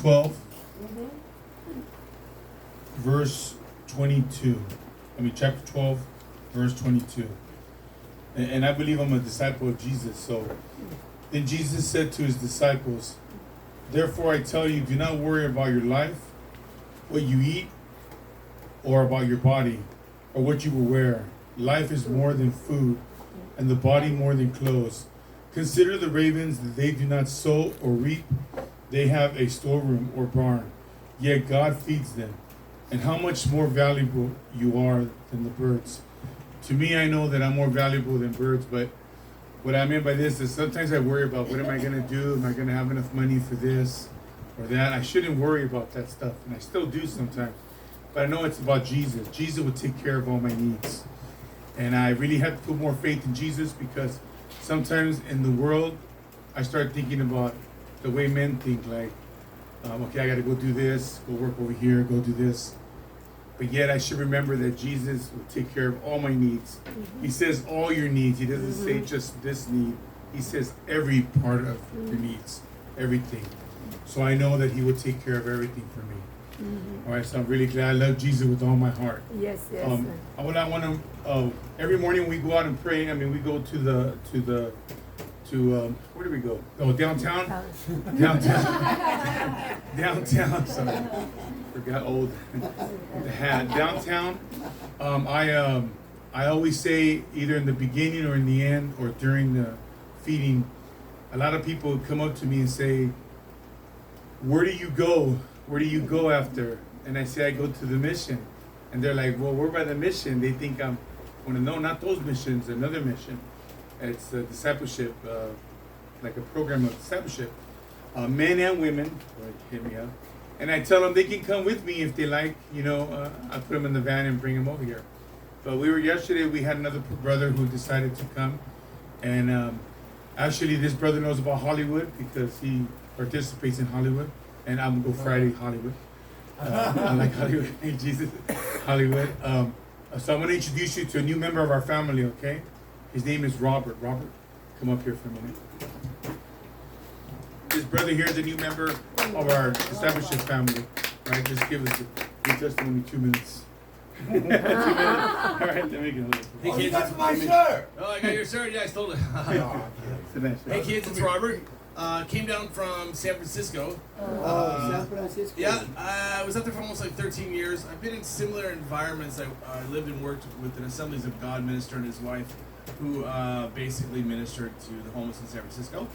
12, verse 22. Chapter 12, verse 22. And I believe I'm a disciple of Jesus. So then Jesus said to his disciples, therefore I tell you, do not worry about your life, what you eat, or about your body, or what you will wear. Life is more than food, and the body more than clothes. Consider the ravens, that they do not sow or reap. They have a storeroom or barn, yet God feeds them. And how much more valuable you are than the birds. To me, I know that I'm more valuable than birds, but what I mean by this is sometimes I worry about what am I going to do? Am I going to have enough money for this or that? I shouldn't worry about that stuff, and I still do sometimes. But I know it's about Jesus. Jesus will take care of all my needs. And I really have to put more faith in Jesus, because sometimes in the world, I start thinking about the way men think, like, okay, I got to go do this, go work over here, go do this. But yet I should remember that Jesus will take care of all my needs. He says all your needs. He doesn't say just this need. He says every part of your needs, everything. So I know that he will take care of everything for me. All right, so I'm really glad. I love Jesus with all my heart. Yes. I want to, every morning we go out and pray. We go to where do we go? Oh, downtown? Downtown, sorry. Forgot old the hat. Downtown, I always say, either in the beginning or in the end or during the feeding, a lot of people come up to me and say, where do you go? Where do you go after? And I say, I go to the mission. And they're like, well, we're by the mission. They think I'm going to know, not those missions, another mission. It's a discipleship, like a program of discipleship. Men and women, hit me up. And I tell them they can come with me if they like. I put them in the van and bring them over here. But yesterday, we had another brother who decided to come. And actually, this brother knows about Hollywood because he participates in Hollywood. And I'm going to go Friday Hollywood. I like Hollywood. Hey, Jesus. Hollywood. So I'm going to introduce you to a new member of our family, okay? His name is Robert. Robert, come up here for a minute. This brother here is a new member of our discipleship family. Right? Just give us a testimony 2 minutes. 2 minutes. All right, let me go. Hey kids, That's my shirt. Oh, I got your shirt. Yeah, I stole it. Hey kids, it's Robert. Came down from San Francisco. San Francisco. Yeah, I was up there for almost like 13 years. I've been in similar environments. I lived and worked with an Assemblies of God minister and his wife, who basically ministered to the homeless in San Francisco.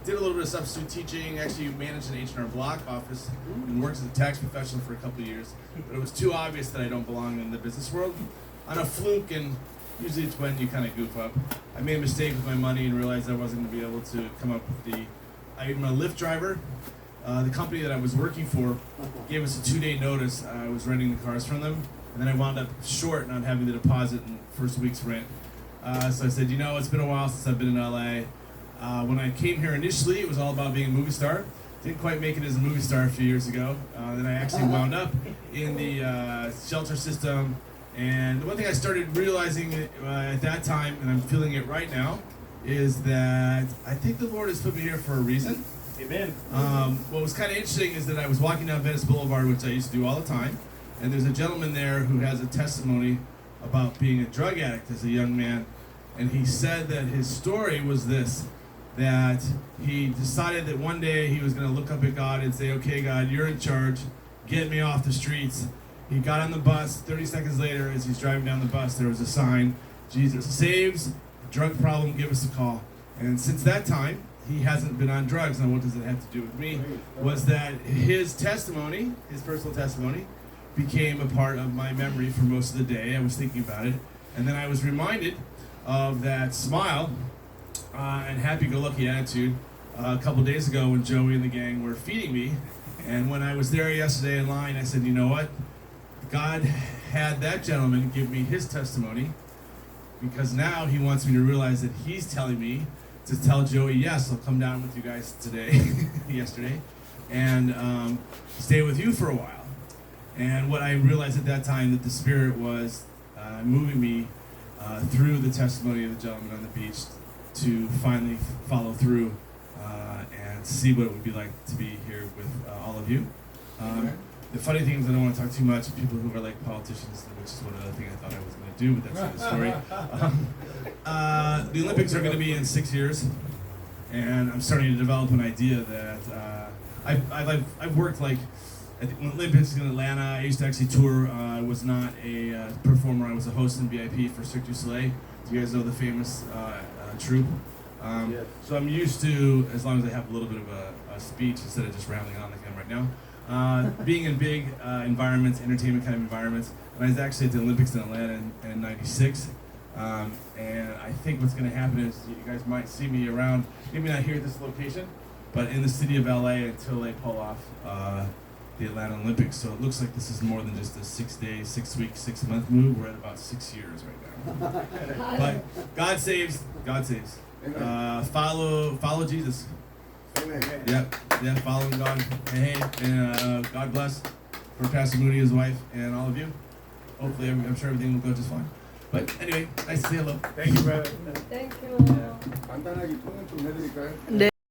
Did a little bit of substitute teaching. Actually managed an H&R Block office and worked as a tax professional for a couple of years. But it was too obvious that I don't belong in the business world. On a fluke, and usually it's when you kind of goof up, I made a mistake with my money and realized I wasn't going to be able to come up with I'm a Lyft driver. The company that I was working for gave us a 2-day notice. I was renting the cars from them, and then I wound up short, not having the deposit in the first week's rent. So I said, it's been a while since I've been in LA. When I came here initially, it was all about being a movie star. Didn't quite make it as a movie star a few years ago. Then I actually wound up in the shelter system. And the one thing I started realizing at that time, and I'm feeling it right now, is that I think the Lord has put me here for a reason. Amen. What was kind of interesting is that I was walking down Venice Boulevard, which I used to do all the time, and there's a gentleman there who has a testimony about being a drug addict as a young man. And he said that his story was this, that he decided that one day he was going to look up at God and say, okay, God, you're in charge. Get me off the streets. He got on the bus. 30 seconds later, as he's driving down the bus, there was a sign, Jesus saves, drug problem, give us a call. And since that time, he hasn't been on drugs. Now, what does it have to do with me? Was that his testimony, his personal testimony, became a part of my memory for most of the day. I was thinking about it. And then I was reminded of that smile and happy-go-lucky attitude a couple days ago when Joey and the gang were feeding me. And when I was there yesterday in line, I said, you know what? God had that gentleman give me his testimony, because now he wants me to realize that he's telling me to tell Joey, yes, I'll come down with you guys yesterday, and stay with you for a while. And what I realized at that time, that the Spirit was moving me through the testimony of the gentleman on the beach to finally follow through and to see what it would be like to be here with all of you. The funny thing is I don't want to talk too much. People who are like politicians, which is one other thing I thought I was going to do, but that's another story. The Olympics are going to be in 6 years, and I'm starting to develop an idea that I've worked like at the Olympics in Atlanta. I used to actually tour. I was not a performer. I was a host in VIP for Cirque du Soleil. Do you guys know the famous troupe? Yes. So I'm used to, as long as I have a little bit of a speech instead of just rambling on like I am right now, being in big environments, entertainment kind of environments. And I was actually at the Olympics in Atlanta in '96. And I think what's going to happen is you guys might see me around, maybe not here at this location, but in the city of LA until they pull off the Atlanta Olympics. So it looks like this is more than just a 6 day, 6 week, 6 month move. We're at about 6 years right now. But God saves. God saves. Follow Jesus. Amen. Yeah, following God. Hey, and God bless for Pastor Moody, his wife, and all of you. Hopefully, I'm sure everything will go just fine. But anyway, nice to say hello. Thank you, brother. Thank you. Andan aquí tú en tu médica.